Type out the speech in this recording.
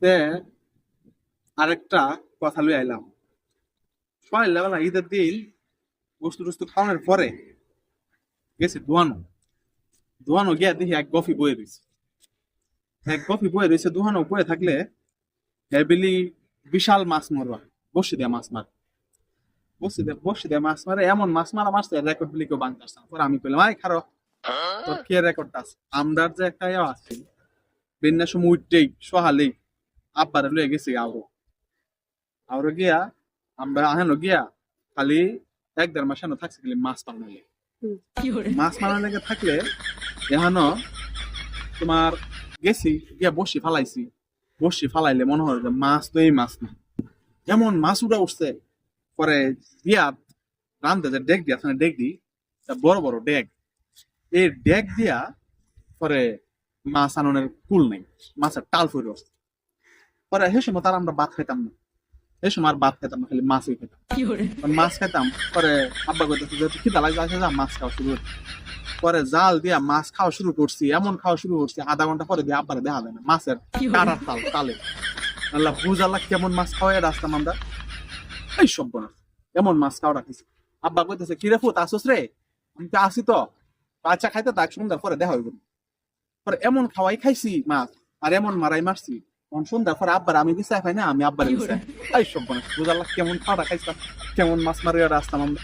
তে আরেকটা কথা লই আইলাম। সকালবেলা ঈদের দিন বস্তু টস্তু খাওয়ানোর পরে গেছে দোয়ানো। দোয়ানো গিয়া দেখি এক গফি বয়ে রয়েছে। এক গফি বয়ে রয়েছে, দোয়ানো বয়ে থাকলে হেবিলি বিশাল মাছ মারবা, বসে দেয়া মাছ মার, বসে দেয়া মাছ মারে, এমন মাছ মারা মারছে রেকর্ড বলি কেউ বাংলা আসছে না। পরে আমি কইলাম, আয় খারো, তোর কে রেকর্ডটা আছে? আমরার যে একটা ইয়ে আছে, বেন্যার সময় উঠতেই সহালেই আব্বারে লয়ে গেছি আরো আরো গিয়া, আমরা আহেন গিয়া খালি এক দেড় মাস এনে থাকছে খালি মাছ পালন লেগে। মাছ পালন লেগে থাকলে এহানো তোমার গেছি গিয়া বসি ফালাইছি। বসি ফালাইলে মনে হয় যে মাছ তো এই মাছ না, এমন মাছ উঠা উঠছে। পরে দিয়া রান্ধে যে ডেক দিয়া আছে, ডেক দি বড় বড় ডেক, এই ডেক দিয়া পরে মাছ আননের কুল নেই, মাছের টাল ফুরে আসছে। পরে সে সময় তার আমরা ভাত খাইতাম না, এই সময় আর ভাত খাইতাম না, খালি মাছই খেতাম। মাছ খাইতাম। পরে আব্বা কইতেছে যে খিদা লাগছে, আচ্ছা যা মাছ খাওয়া শুরু করছি। পরে জাল দিয়া মাছ খাওয়া শুরু করছি, এমন খাওয়া শুরু করছি আধা ঘন্টা পরে দিয়ে আব্বারে দেখা যায় না মাছের কাটার তাল তালে। আল্লাহ বুঝ আল্লাহ কেমন মাছ খাওয়াই আসতাম আমরা। এই সব বনা এমন মাছ খাওয়া রাখিস। আব্বা কইতেছে কি রে ফুত আসোস রে? আমি তো আসি তো। আচ্ছা খাইতে তাক সন্ধ্যার পরে দেখা হইব। পরে এমন খাওয়াই খাইছি মাছ, আর এমন মারাই মারছি। তখন সন্ধ্যার পরে আব্বার আমি বিচাই পাই না, আমি আব্বারে বিচাই। এই সব বনা বুঝ আল্লাহ কেমন খাওয়া খাইছিলাম, কেমন মাছ মারিয়া আসতাম আমরা।